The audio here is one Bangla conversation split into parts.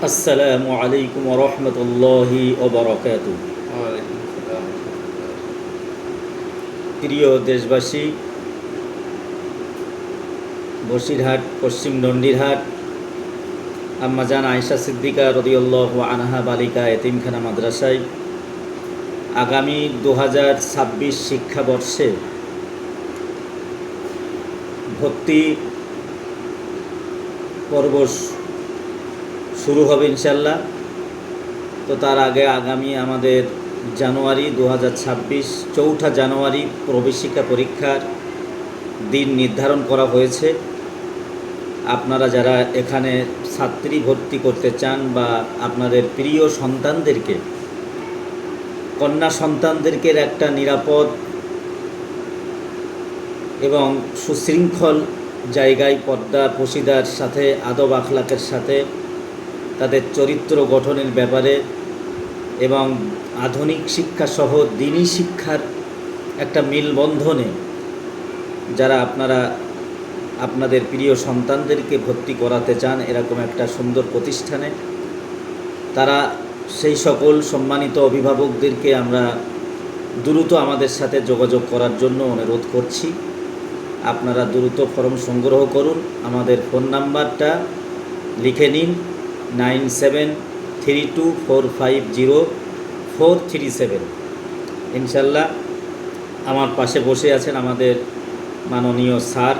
আসসালামু আলাইকুম রহমতুল্লাহি ওবরাকাতু। ওয়ালাইকুম আসসালাম। প্রিয় দেশবাসী, বসিরহাট পশ্চিম নন্দিরহাট আম্মাজান আয়েশা সিদ্দিকা রাদিয়াল্লাহু আনহা বালিকা এতিমখানা মাদ্রাসায় আগামী 2026 শিক্ষাবর্ষে ভর্তি পর্ব শুরু হবে ইনশাল্লাহ। তো তার আগে আগামী আমাদের জানুয়ারি 2026 চৌঠা জানুয়ারি প্রবেশিকা পরীক্ষার দিন নির্ধারণ করা হয়েছে। আপনারা যারা এখানে ছাত্রী ভর্তি করতে চান বা আপনাদের প্রিয় সন্তানদেরকে, কন্যা সন্তানদেরকে একটা নিরাপদ এবং সুশৃঙ্খল জায়গায় পর্দা পশিদার সাথে আদব আখলাকের সাথে তাদের চরিত্র গঠনের ব্যাপারে এবং আধুনিক শিক্ষাসহ দিনী শিক্ষার একটা মিলবন্ধনে যারা আপনারা আপনাদের প্রিয় সন্তানদেরকে ভর্তি করাতে চান এরকম একটা সুন্দর প্রতিষ্ঠানে, তারা সেই সকল সম্মানিত অভিভাবকদেরকে আমরা দ্রুত আমাদের সাথে যোগাযোগ করার জন্য অনুরোধ করছি। আপনারা দ্রুত ফর্ম সংগ্রহ করুন। আমাদের ফোন নাম্বারটা লিখে নিন 9732450437। ইনশাল্লাহ আমার পাশে বসে আছেন আমাদের মাননীয় স্যার।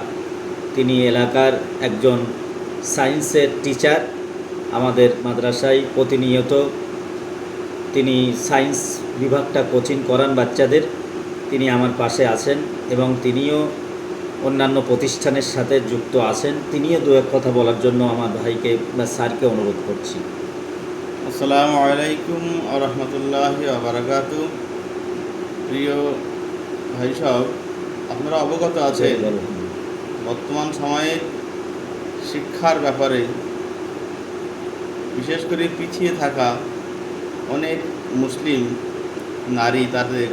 তিনি এলাকার একজন সায়েন্সের টিচার। আমাদের মাদ্রাসায় প্রতিনিয়ত তিনি সায়েন্স বিভাগটা কোচিং করান বাচ্চাদের। তিনি আমার পাশে আছেন এবং তিনিও অন্যান্য প্রতিষ্ঠানের সাথে যুক্ত আছেন। তিনিও দু এক কথা বলার জন্য আমার ভাইকে বা স্যারকে অনুরোধ করছি। আসসালামু আলাইকুম ওয়া রাহমাতুল্লাহি ওয়া বারাকাতু। প্রিয় ভাই সাহেব, আপনারা অবগত আছেন বর্তমান সময়ে শিক্ষার ব্যাপারে বিশেষ করে পিছিয়ে থাকা অনেক মুসলিম নারী তাদের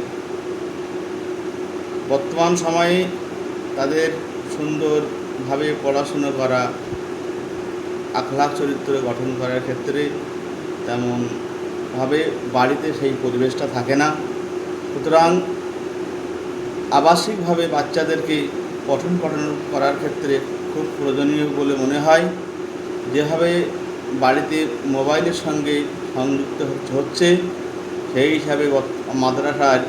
বর্তমান সময়ে তাদের সুন্দরভাবে পড়াশুনো করা, আখলাক চরিত্র গঠন করার ক্ষেত্রে তেমনভাবে বাড়িতে সেই পরিবেশটা থাকে না। সুতরাং আবাসিকভাবে বাচ্চাদেরকে পঠন পাঠন করার ক্ষেত্রে খুব প্রয়োজনীয় বলে মনে হয়। যেভাবে বাড়িতে মোবাইলের সঙ্গে সংযুক্ত হচ্ছে, সেই হিসাবে মাদ্রাসার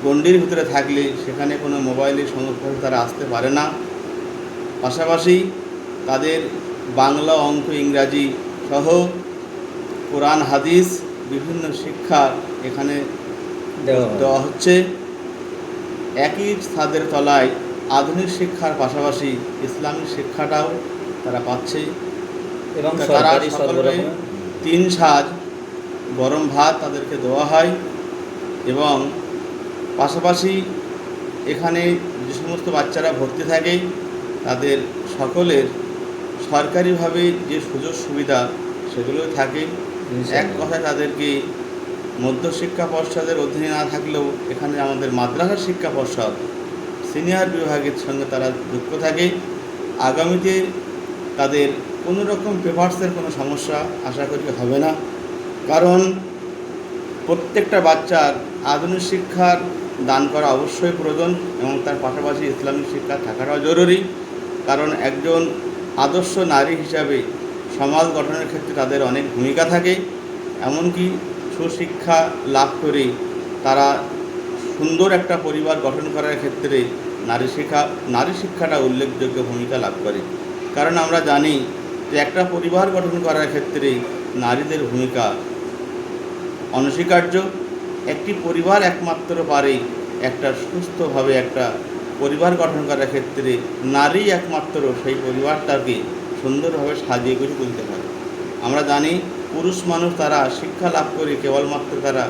গণ্ডির ভিতরে থাকলে সেখানে কোনো মোবাইলের সংস্পর্শে তারা আসতে পারে না। পাশাপাশি তাদের বাংলা, অঙ্ক, ইংরাজি সহ কোরআন, হাদিস বিভিন্ন শিক্ষা এখানে দেওয়া হচ্ছে। একই ছাদের তলায় আধুনিক শিক্ষার পাশাপাশি ইসলামিক শিক্ষাটাও তারা পাচ্ছে এবং তারা সকলে 3 সাঁজ গরম ভাত তাদেরকে দেওয়া হয় এবং পাশাপাশি এখানে যে সমস্ত বাচ্চারা ভর্তি থাকে তাদের সকলের সরকারিভাবে যে সুযোগ সুবিধা সেগুলো থাকে। এক কথায় তাদেরকে মধ্যশিক্ষা পর্ষদের অধীনে না থাকলেও এখানে আমাদের মাদ্রাসা শিক্ষা পর্ষদ সিনিয়র বিভাগের সঙ্গে তারা যুক্ত থাকে। আগামীতে তাদের কোনো রকম পেপারসের কোনো সমস্যা আশা করি হবে না, কারণ প্রত্যেকটা বাচ্চার আধুনিক শিক্ষার দান করা অবশ্যই প্রয়োজন এবং তার পাশাপাশি ইসলামিক শিক্ষা থাকাটাও জরুরি। কারণ একজন আদর্শ নারী হিসাবে সমাজ গঠনের ক্ষেত্রে তাদের অনেক ভূমিকা থাকে। এমনকি সুশিক্ষা লাভ করে তারা সুন্দর একটা পরিবার গঠন করার ক্ষেত্রে নারী শিক্ষাটা উল্লেখযোগ্য ভূমিকা লাভ করে। কারণ আমরা জানি যে একটা পরিবার গঠন করার ক্ষেত্রে নারীদের ভূমিকা অনস্বীকার্য। একটি পরিবার একমাত্র পারে একটা সুস্থভাবে একটা পরিবার গঠন করার ক্ষেত্রে নারী একমাত্র সেই পরিবারটাকে সুন্দরভাবে সাজিয়ে গুছিয়ে তুলতে পারে। আমরা জানি পুরুষ মানুষ তারা শিক্ষা লাভ করে কেবলমাত্র তারা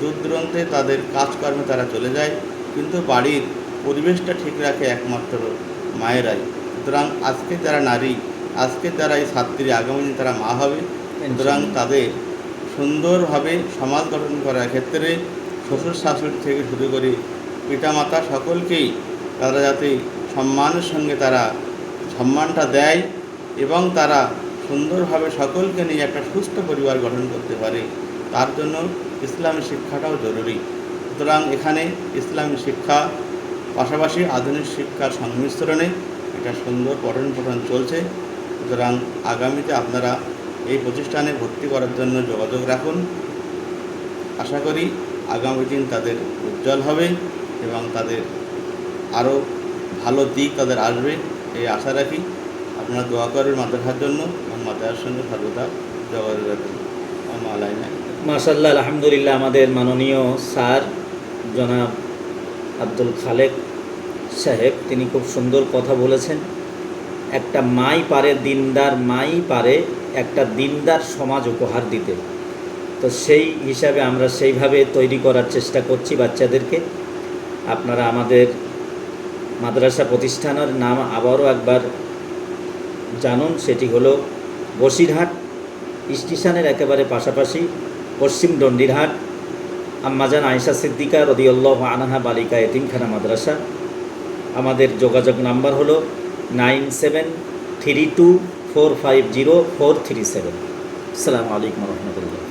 দূর দূরান্তে তাদের কাজকর্মে তারা চলে যায়, কিন্তু বাড়ির পরিবেশটা ঠিক রাখে একমাত্র মায়েরাই। সুতরাং আজকে যারা নারী, আজকে যারা এই ছাত্রী, আগামী দিন তারা মা হবে। সুতরাং তাদের সুন্দরভাবে সমাজ গঠন করার ক্ষেত্রে শ্বশুর শাশুড়ি থেকে শুরু করে পিতামাতা সকলকেই তারা যাতে সম্মানের সঙ্গে তারা সম্মানটা দেয় এবং তারা সুন্দরভাবে সকলকে নিয়ে একটা সুস্থ পরিবার গঠন করতে পারে, তার জন্য ইসলামী শিক্ষাটাও জরুরি। সুতরাং এখানে ইসলামী শিক্ষা পাশাপাশি আধুনিক শিক্ষার সংমিশ্রণে এটা সুন্দর পঠন পাঠন চলছে। সুতরাং আগামীতে আপনারা এই প্রতিষ্ঠানে ভর্তি করার জন্য যোগাযোগ রাখুন। আশা করি আগামী দিন তাদের উজ্জ্বল হবে এবং তাদের আরও ভালো দিক তাদের আসবে, এই আশা রাখি। আপনারা দোয়া করবেন মাদ্রাসার জন্য এবং মাদ্রাসার সঙ্গে সর্বদা যোগাযোগ রাখবেন। আলাইনা মাশাআল্লাহ, আলহামদুলিল্লাহ। আমাদের মাননীয় স্যার জনাব আব্দুল খালেক সাহেব, তিনি খুব সুন্দর কথা বলেছেন। একটা মাই পারে, দিনদার মাই পারে একটা দিনদার সমাজ উপহার দিতে। তো সেই হিসাবে আমরা সেইভাবে তৈরি করার চেষ্টা করছি বাচ্চাদেরকে। আপনারা আমাদের মাদ্রাসা প্রতিষ্ঠানের নাম আবারও একবার জানুন। সেটি হলো বসিরহাট স্টেশনের একেবারে পাশাপাশি পশ্চিম ডন্ডিরহাট আম্মাজান আয়েশা সিদ্দিকা রাদিয়াল্লাহু আনহা বালিকা এতিমখানা মাদ্রাসা। আমাদের যোগাযোগ নাম্বার হলো 9732450437। আসসালামু আলাইকুম রহমতুল্লাহ।